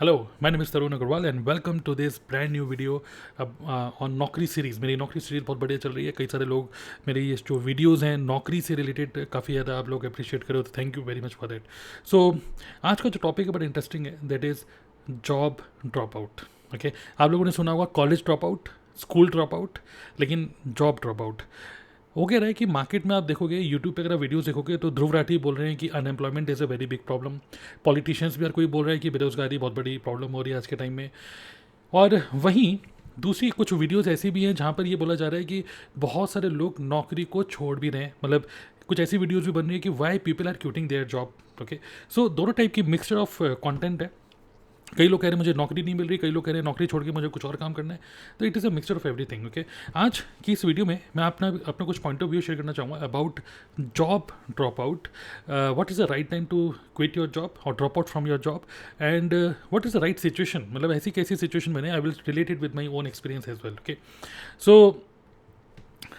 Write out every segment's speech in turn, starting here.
Hello, my name is Tarun Agarwal and welcome to this brand new video on नौकरी series. मेरी नौकरी series बहुत बढ़िया चल रही है। कई सारे लोग मेरे ये जो वीडियोज़ हैं नौकरी से रिलेटेड काफ़ी ज़्यादा आप लोग अप्रिशिएट करो, तो thank you very much for that. So आज का जो टॉपिक है बड़ा इंटरेस्टिंग है, that is job drop out. Okay, आप लोगों ने सुना होगा college drop out, school drop out, लेकिन जॉब ड्रॉप आउट हो गया है कि मार्केट में आप देखोगे, यूट्यूब पे अगर आप वीडियोस देखोगे तो ध्रुव राठी बोल रहे हैं कि unemployment is a very big problem. Politicians भी हर कोई बोल रहा है कि बेरोजगारी बहुत बड़ी प्रॉब्लम हो रही है आज के टाइम में। और वहीं दूसरी कुछ वीडियोस ऐसी भी हैं जहाँ पर ये बोला जा रहा है कि बहुत सारे लोग नौकरी को छोड़ भी रहे हैं। मतलब कुछ ऐसी वीडियोस भी बन रही है कि why people are quitting their job. Okay, so दोनों टाइप की मिक्सचर ऑफ कंटेंट है। कई लोग कह रहे हैं मुझे नौकरी नहीं मिल रही, कई लोग कह रहे हैं नौकरी छोड़ के मुझे कुछ और काम करना है। तो it is a mixture of everything. Okay, आज की इस वीडियो में मैं अपना कुछ पॉइंट ऑफ व्यू शेयर करना चाहूँगा about job drop out. What is the right time to quit your job और drop out from your job, and what is the right situation. मतलब ऐसी कैसी सिचुएशन बने, I will relate it with my own experience as well. Okay, so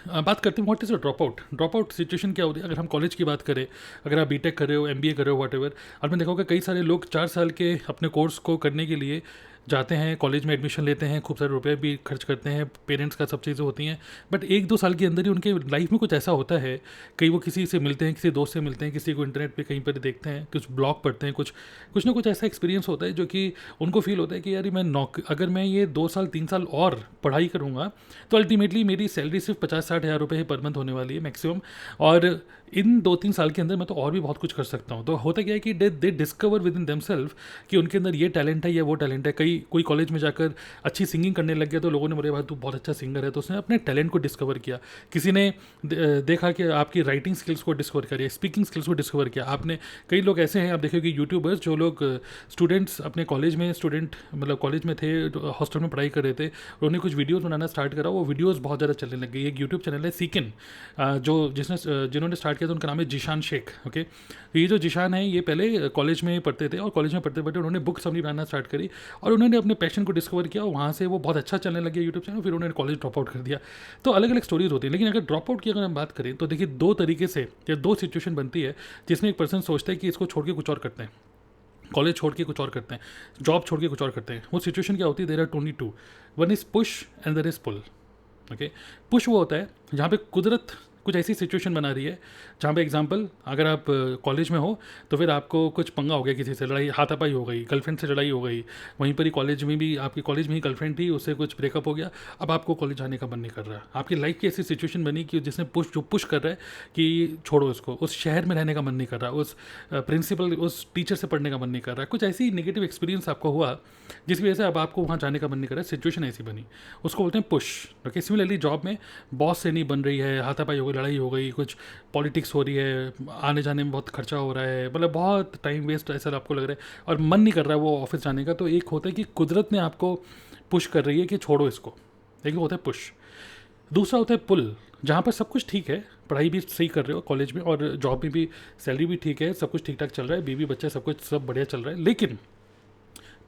बात करते हैं what is a drop out. Drop out situation क्या होती है? अगर हम कॉलेज की बात करें, अगर आप बीटेक कर रहे हो, एमबीए कर रहे हो, वट एवर, आपने देखा होगा कई सारे लोग 4 साल के अपने कोर्स को करने के लिए जाते हैं, कॉलेज में एडमिशन लेते हैं, खूब सारे रुपए भी खर्च करते हैं, पेरेंट्स का सब चीज़ें होती हैं। बट 1-2 साल के अंदर ही उनके लाइफ में कुछ ऐसा होता है, कहीं वो किसी से मिलते हैं, किसी दोस्त से मिलते हैं, किसी को इंटरनेट पे कहीं पर देखते हैं, कुछ ब्लॉग पढ़ते हैं, कुछ ना कुछ ऐसा एक्सपीरियंस होता है जो कि उनको फील होता है कि यार मैं अगर मैं ये 2 साल 3 साल और पढ़ाई करूँगा तो अल्टीमेटली मेरी सैलरी सिर्फ 50-60 हज़ार रुपये ही पर मंथ होने वाली है मैक्सिमम। और इन 2-3 साल के अंदर मैं तो और भी बहुत कुछ कर सकता हूँ। तो होता क्या है कि they discover within themselves कि उनके अंदर ये टैलेंट है या वो टैलेंट है। कोई कॉलेज में जाकर अच्छी सिंगिंग करने लग गया तो लोगों ने बोले भाई तू बहुत अच्छा सिंगर है, तो उसने अपने टैलेंट को डिस्कवर किया। किसी ने देखा कि आपकी राइटिंग स्किल्स को डिस्कवर करिए, स्पीकिंग स्किल्स को डिस्कवर किया आपने। कई लोग ऐसे हैं, आप देखोगे यूट्यूबर्स, जो लोग स्टूडेंट्स अपने कॉलेज में मतलब कॉलेज में थे, हॉस्टल में पढ़ाई कर रहे थे, उन्होंने कुछ वीडियोस बनाना स्टार्ट करा, वो वीडियोस बहुत ज़्यादा चलने लग गई। एक यूट्यूब चैनल है सीकिन, जिन्होंने स्टार्ट किया था उनका नाम है जिशान शेख। ओके, तो ये जो जिशान है ये पहले कॉलेज में पढ़ते थे और कॉलेज में पढ़ते पढ़ते उन्होंने बुक्स अपनी बनाना स्टार्ट करी और उन्होंने अपने पैशन को डिस्कवर किया और वहाँ से वो बहुत अच्छा चलने लगे यूट्यूब चैनल। फिर उन्होंने कॉलेज ड्रॉप आउट कर दिया। तो अलग अलग स्टोरीज होती है। लेकिन अगर ड्रॉप आउट की अगर हम बात करें तो देखिए दो तरीके से या दो सिचुएशन बनती है जिसमें एक पर्सन सोचता है कि इसको छोड़ के कुछ और करते हैं, कॉलेज छोड़ के कुछ और करते हैं, जॉब छोड़ के कुछ और करते हैं। वो सिचुएशन क्या होती है? There are only two, one is push and there is pull. Okay, push वो होता है जहाँ पे कुदरत कुछ ऐसी सिचुएशन बना रही है जहाँ पे एग्जांपल, अगर आप कॉलेज में हो तो फिर आपको कुछ पंगा हो गया, किसी से लड़ाई हाथापाई हो गई, गर्लफ्रेंड से लड़ाई हो गई, वहीं पर ही कॉलेज में भी आपकी कॉलेज में ही गर्लफ्रेंड थी, उससे कुछ ब्रेकअप हो गया, अब आपको कॉलेज जाने का मन नहीं कर रहा। आपकी लाइफ की ऐसी सिचुएशन बनी कि जिसने जो पुश कर रहा है कि छोड़ो इसको, उस शहर में रहने का मन नहीं कर रहा, उस प्रिंसिपल उस टीचर से पढ़ने का मन नहीं कर रहा, कुछ ऐसी नेगेटिव एक्सपीरियंस आपको हुआ जिसकी वजह से अब आपको वहाँ जाने का मन नहीं कर रहा है, सिचुएशन ऐसी बनी, उसको बोलते हैं पुश। ओके, सिमिलरली जॉब में बॉस से नहीं बन रही है, हाथापाई हो गई, लड़ाई हो गई, कुछ पॉलिटिक्स हो रही है, आने जाने में बहुत खर्चा हो रहा है, मतलब बहुत टाइम वेस्ट ऐसा आपको लग रहा है और मन नहीं कर रहा है वो ऑफिस जाने का। तो एक होता है कि कुदरत ने आपको पुश कर रही है कि छोड़ो इसको, एक होता है पुश। दूसरा होता है पुल, जहाँ पर सब कुछ ठीक है, पढ़ाई भी सही कर रहे हो कॉलेज में और जॉब में भी सैलरी भी ठीक है, सब कुछ ठीक ठाक चल रहा है, बीवी बच्चा सब कुछ सब बढ़िया चल रहा है। लेकिन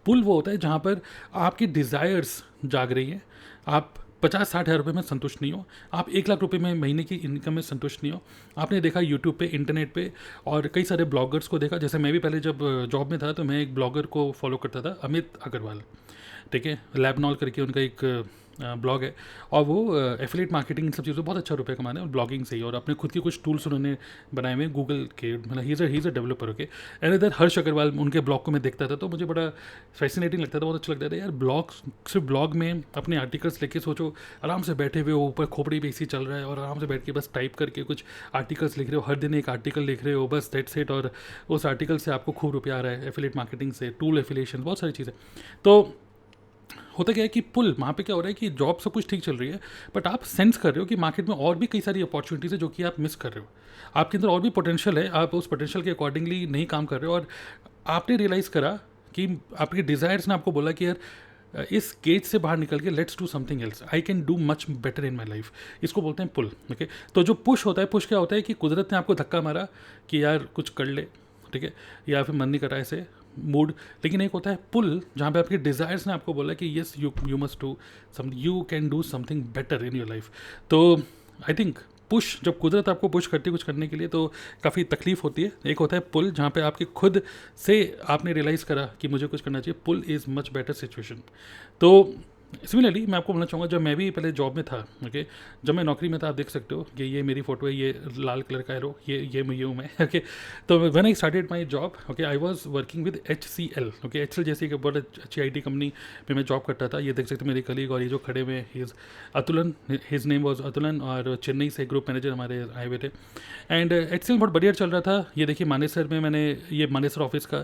पुल वो होता है जहाँ पर आपकी डिज़ायर्स जाग रही हैं, आप 50-60 हज़ार रुपये में संतुष्ट नहीं हो, आप 1 लाख रुपये में महीने की इनकम में संतुष्ट नहीं हो। आपने देखा यूट्यूब पे, इंटरनेट पे और कई सारे ब्लॉगर्स को देखा। जैसे मैं भी पहले जब जॉब में था तो मैं एक ब्लॉगर को फॉलो करता था, अमित अग्रवाल, ठीक है, लैबनॉल करके उनका एक ब्लॉग है और वो एफिलेट मार्केटिंग इन सब चीज़ों बहुत अच्छा रुपये कमाने और ब्लॉगिंग से ही, और अपने खुद के कुछ टूल्स उन्होंने बनाए हुए गूगल के, मतलब he is a developer. Okay, and इधर हर्ष अग्रवाल, उनके ब्लॉग को मैं देखता था तो मुझे बड़ा फैसिनेटिंग लगता था, बहुत अच्छा लगता था यार। सिर्फ ब्लॉग में अपने आर्टिकल्स लेके सोचो, आराम से बैठे हुए हो, ऊपर खोपड़ी पे एसी चल रहा है और आराम से बैठ के बस टाइप करके कुछ आर्टिकल्स लिख रहे हो, हर दिन एक आर्टिकल लिख रहे हो, बस दैट्स इट, और उस आर्टिकल से आपको खूब रुपया आ रहा है, एफिलेट मार्केटिंग से, टूल एफिलेशन, बहुत सारी चीज़ें। तो होता क्या है कि पुल, वहाँ पे क्या हो रहा है कि जॉब सब कुछ ठीक चल रही है बट आप सेंस कर रहे हो कि मार्केट में और भी कई सारी अपॉर्चुनिटीज़ है जो कि आप मिस कर रहे हो, आपके अंदर और भी पोटेंशियल है, आप उस पोटेंशियल के अकॉर्डिंगली नहीं काम कर रहे हो। और आपने रियलाइज़ करा कि आपके डिज़ायर्स ने आपको बोला कि यार इस केज से बाहर निकल के let's do something else, I can do much better in my life, इसको बोलते हैं पुल। ओके, तो जो पुश होता है, पुश क्या होता है कि कुदरत ने आपको धक्का मारा कि यार कुछ कर ले, ठीक है, या फिर मन नहीं कर रहा है ऐसे मूड। लेकिन एक होता है पुल जहाँ पे आपके डिज़ायर्स ने आपको बोला कि yes you must do some, you can do something better in your life. तो आई थिंक पुश, जब कुदरत आपको पुश करती है कुछ करने के लिए तो काफ़ी तकलीफ होती है। एक होता है पुल, जहाँ पे आपके खुद से आपने रियलाइज़ करा कि मुझे कुछ करना चाहिए। पुल इज़ मच बेटर सिचुएशन। तो सिमिलरली मैं आपको बोलना चाहूँगा, जब मैं भी पहले जॉब में था, ओके, जब मैं नौकरी में था, आप देख सकते हो कि ये मेरी फ़ोटो है, ये लाल कलर का एरो, ये हूँ मैं, ओके। तो when I started my job, okay, I was working with HCL, okay. HCL जैसी एक बहुत अच्छी IT कंपनी में मैं जॉब करता था। ये देख सकते हो मेरे कलीग, और ये जो खड़े हुए ही is Atulan, his name was Atulan, और चेन्नई से ग्रुप मैनेजर हमारे आए हुए थे। एंड HCL बहुत बढ़िया चल रहा था। ये देखिए मानेसर में, मैंने ये मानेसर ऑफिस का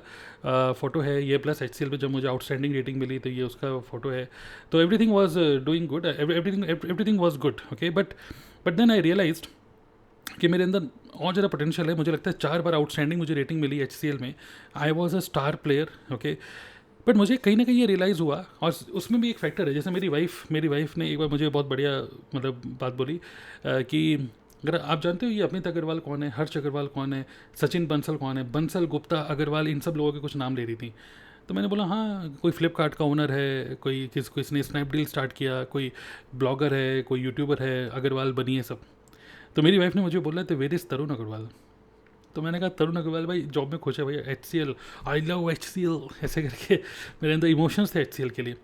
फ़ोटो है ये, प्लस HCL में जब मुझे आउटस्टैंडिंग रेटिंग मिली तो ये उसका फ़ोटो है। तो everything was doing good, everything was good, okay, but then I realized कि मेरे अंदर और ज़्यादा पोटेंशियल है। मुझे लगता है 4 बार आउटस्टैंडिंग मुझे रेटिंग मिली HCL में। I was a star player, okay. But मुझे कहीं ना कहीं ये रियलाइज़ हुआ, और उसमें भी एक फैक्टर है, जैसे मेरी वाइफ ने एक बार मुझे बहुत बढ़िया मतलब बात बोली कि अगर आप जानते हो ये अमित अग्रवाल कौन है, हर्ष अग्रवाल कौन है, सचिन बंसल कौन है, बंसल, गुप्ता, अग्रवाल, इन सब लोगों के कुछ नाम ले रही थी। तो मैंने बोला हाँ, कोई फ्लिपकार्ट का ओनर है, किसने स्नैपडील स्टार्ट किया, कोई ब्लॉगर है, कोई यूट्यूबर है, अग्रवाल बनी है सब। तो मेरी वाइफ ने मुझे बोला तो वेर इज़ तरुण अग्रवाल। तो मैंने कहा तरुण अग्रवाल भाई जॉब में खुश है भैया, HCL, आई लव HCL, ऐसे करके मेरे अंदर इमोशंस थे HCL के लिए।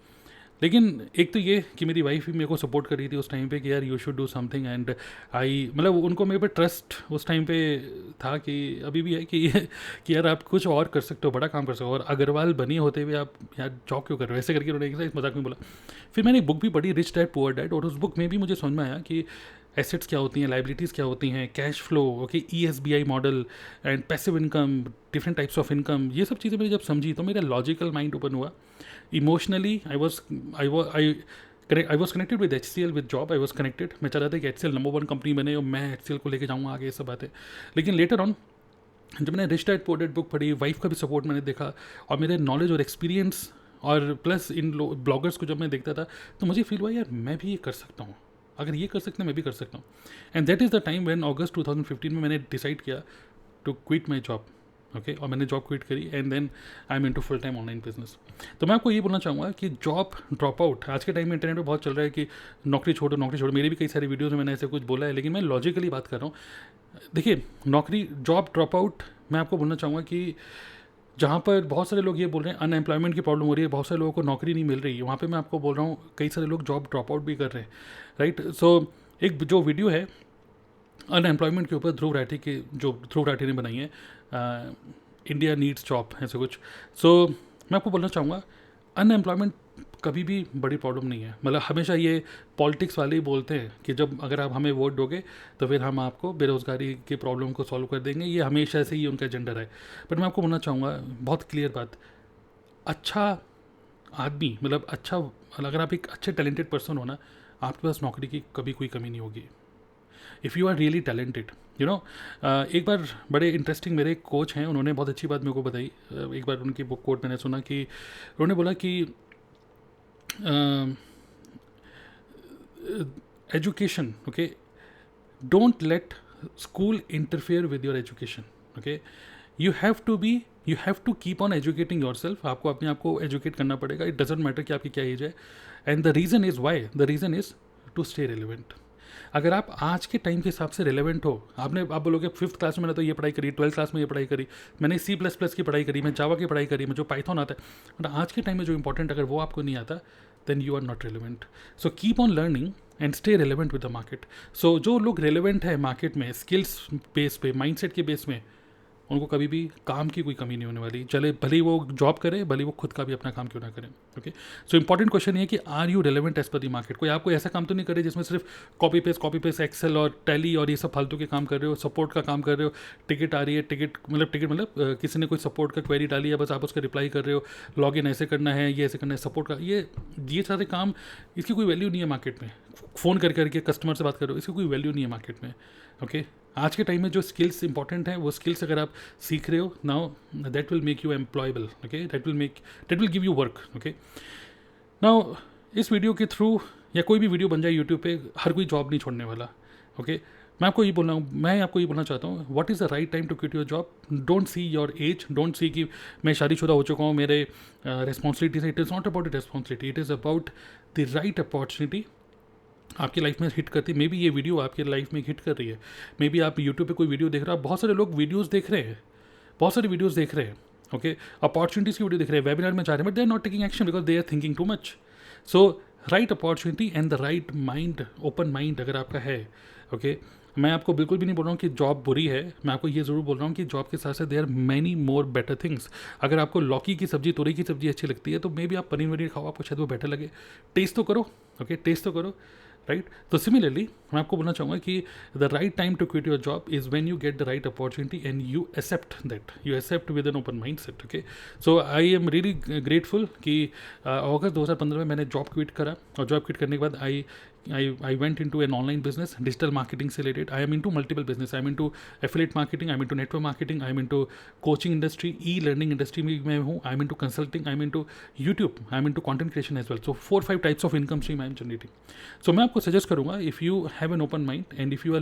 लेकिन एक तो ये कि मेरी वाइफ भी मेरे को सपोर्ट कर रही थी उस टाइम पे कि यार you should do something, and I मतलब उनको मेरे पे ट्रस्ट उस टाइम पे था, कि अभी भी है कि यार आप कुछ और कर सकते हो, बड़ा काम कर सकते हो, और अग्रवाल बनी होते हुए आप यार जॉब क्यों कर रहे हो, ऐसे करके उन्होंने एक मजाक में बोला। फिर मैंने एक बुक भी पढ़ी, रिच डैड पुअर डैड, और उस बुक में भी मुझे समझ में आया कि एसेट्स क्या होती हैं, लाइबिलिटीज़ क्या होती हैं, cash flow, okay, ESBI model and passive income, different types of income, ये सब चीज़ें मैंने जब समझी तो मेरा लॉजिकल माइंड ओपन हुआ। Emotionally I was connected with HCL, with job I was connected. मैं चाहता था कि HCL नंबर 1 कंपनी बने और मैं HCL को लेके जाऊँगा आगे, ये सब बातें। लेकिन लेटर ऑन जब मैंने rich dad poor dad book पढ़ी, वाइफ का भी सपोर्ट मैंने देखा, और मेरे नॉलेज और एक्सपीरियंस और प्लस इन ब्लॉगर्स को जब मैं देखता था तो मुझे फील हुआ यार मैं भी ये कर सकता हूँ, अगर ये कर सकते हैं मैं भी कर सकता हूँ। And that is the time when August 2015 में मैंने डिसाइड किया to quit my job, okay. और मैंने जॉब क्विट करी, and then I am into full time online business. तो मैं आपको ये बोलना चाहूँगा कि जॉब ड्रॉप आउट आज के टाइम में इंटरनेट पे बहुत चल रहा है कि नौकरी छोड़ो, नौकरी छोड़ो। मेरी भी कई सारी वीडियोज़ में मैंने ऐसे कुछ बोला है, लेकिन मैं लॉजिकली बात कर रहा हूँ। देखिए जॉब ड्रॉप आउट, मैं आपको बोलना चाहूँगा कि जहाँ पर बहुत सारे लोग ये बोल रहे हैं अनएम्प्लॉयमेंट की प्रॉब्लम हो रही है, बहुत सारे लोगों को नौकरी नहीं मिल रही है, वहाँ पे मैं आपको बोल रहा हूँ कई सारे लोग जॉब ड्रॉप आउट भी कर रहे हैं, राइट। सो एक जो वीडियो है अनएम्प्लॉयमेंट के ऊपर ध्रुव राठी ने बनाई है, इंडिया नीड्स जॉब, ऐसे कुछ। सो मैं आपको बोलना चाहूँगा अनएम्प्लॉयमेंट कभी भी बड़ी प्रॉब्लम नहीं है। मतलब हमेशा ये पॉलिटिक्स वाले ही बोलते हैं कि जब अगर आप हमें वोट दोगे तो फिर हम आपको बेरोज़गारी की प्रॉब्लम को सॉल्व कर देंगे, ये हमेशा से ही उनका एजेंडा है। बट मैं आपको बोलना चाहूँगा बहुत क्लियर बात, अच्छा आदमी मतलब अच्छा, अगर आप एक अच्छे टैलेंटेड पर्सन हो ना, आपके पास नौकरी की कभी कोई कमी नहीं होगी। If you are really talented, you know. एक बार बड़े इंटरेस्टिंग मेरे कोच हैं, उन्होंने बहुत अच्छी बात मेरे को बताई। एक बार उनकी बुक कोट मैंने सुना कि उन्होंने बोला कि education, okay, don't let school interfere with your education, okay. You have to keep on educating yourself. आपको अपने आप को एजुकेट करना पड़ेगा, इट डजेंट मैटर कि आपकी क्या एज है। And the reason is to stay relevant. अगर आप आज के टाइम के हिसाब से रिलेवेंट हो, आप बोलोगे 5th क्लास में मैंने तो ये पढ़ाई करी, 12th क्लास में ये पढ़ाई करी, मैंने C++ की पढ़ाई करी, मैं जावा की पढ़ाई करी, मुझे पाइथन आता है, बट आज के टाइम में जो इंपॉर्टेंट अगर वो आपको नहीं आता then you are not relevant. So keep on learning and stay relevant with the market. So जो लोग रिलेवेंट है मार्केट में, स्किल्स बेस पे, माइंडसेट के बेस में, उनको कभी भी काम की कोई कमी नहीं होने वाली। चले भले ही वो जॉब करे, भले ही वो खुद का भी अपना काम क्यों ना करें, ओके। सो इंपॉर्टेंट क्वेश्चन ये है कि are you relevant as per the market. कोई आपको ऐसा काम तो नहीं करे जिसमें सिर्फ कॉपी पेस्ट एक्सेल और टैली और ये सब फालतू के काम कर रहे हो, सपोर्ट का काम कर रहे हो, टिकट आ रही है, टिकट मतलब किसी ने कोई सपोर्ट का क्वेरी डाली है, बस आप उसका रिप्लाई कर रहे हो, लॉग इन ऐसे करना है, ये ऐसे करना है, सपोर्ट का ये सारे काम, इसकी कोई वैल्यू नहीं है मार्केट में। फ़ोन करके कस्टमर से बात कर रहे हो, इसकी कोई वैल्यू नहीं है मार्केट में, ओके। आज के टाइम में जो स्किल्स इंपॉर्टेंट है वो स्किल्स अगर आप सीख रहे हो now, that will make you employable, okay, that will give you work, okay. Now इस वीडियो के थ्रू या कोई भी वीडियो बन जाए यूट्यूब पे, हर कोई जॉब नहीं छोड़ने वाला, ओके। मैं आपको ये बोलना चाहता हूँ, what is the right time to quit your job. Don't see your age, don't see कि मैं शादीशुदा हो चुका हूँ, मेरे रिस्पॉन्सिबिलिटी है। It is not about the responsibility, it is about the right opportunity आपकी लाइफ में हिट करती है, मे बी ये वीडियो आपकी लाइफ में हिट कर रही है, मे बी आप यूट्यूब पे कोई वीडियो देख रहे हो, बहुत सारे लोग वीडियोस देख रहे हैं, बहुत सारी वीडियोस देख रहे हैं, ओके, अपॉर्चुनिटीज़ की वीडियो देख रहे हैं, वेबिनार में जा रहे हैं, but they are not taking action because they are thinking too much. So right opportunity and the right mind, open mind अगर आपका है, ओके. मैं आपको बिल्कुल भी नहीं बोल रहा हूँ कि जॉब बुरी है, मैं आपको ये ज़रूर बोल रहा हूँ कि जॉब के साथ साथ there are many more better things. अगर आपको लौकी की सब्जी, तोरई की सब्जी अच्छी लगती है तो मे बी आप पनीर वनीर खाओ, आपको शायद वो बेटर लगे. टेस्ट तो करो, ओके, टेस्ट तो करो, राइट. तो सिमिलरली मैं आपको बोलना चाहूँगा कि the right time to quit your job is when you get the right opportunity and you accept that, you accept with an open mindset, okay. So I am really grateful कि August 2015 में मैंने job quit करा, और job quit करने के बाद I went into an online business, digital marketing से related. I am into multiple business. I am into affiliate marketing. I am into network marketing. I am into coaching industry, e-learning industry में हूँ. I am into consulting. I am into YouTube. I am into content creation as well. So 4-5 types of income stream I am generating. So मैं आपको suggest करूँगा, if you have an open mind and if you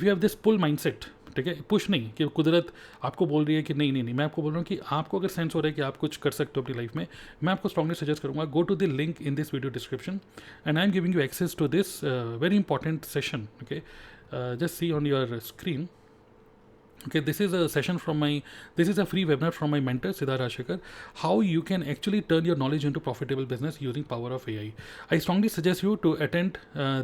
have this pull mindset, ठीक है, push नहीं कि कुदरत आपको बोल रही है कि नहीं नहीं नहीं, मैं आपको बोल रहा हूँ कि आपको अगर सेंस हो रहा है कि आप कुछ कर सकते हो अपनी लाइफ में, मैं आपको स्ट्रांगली सजेस्ट करूँगा, go to the link in this video description and I am giving you access to this very important session, okay. Just see on your screen. Okay, this is a session from this is a free webinar from my mentor Siddhar Rajshekhar, how you can actually turn your knowledge into profitable business using power of AI. I strongly suggest you to attend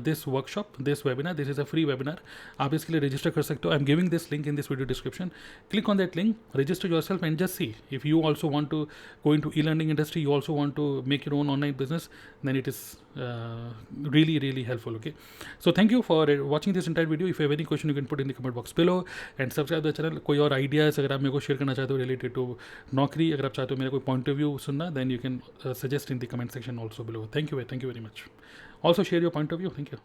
this workshop, this webinar. This is a free webinar. आप इसके लिए register कर सकते हो. I'm giving this link in this video description. Click on that link, register yourself and just see if you also want to go into e-learning industry, you also want to make your own online business, then it is really really helpful, okay. So thank you for watching this entire video. If you have any question, you can put in the comment box below and subscribe the channel. कोई और ideas अगर आप मेरे को share करना चाहते हो related to नौकरी, अगर आप चाहते हो मेरा कोई पॉइंट ऑफ व्यू सुनना, then you can suggest in the comment section also below. Thank you very much. Also share your point of view. Thank you.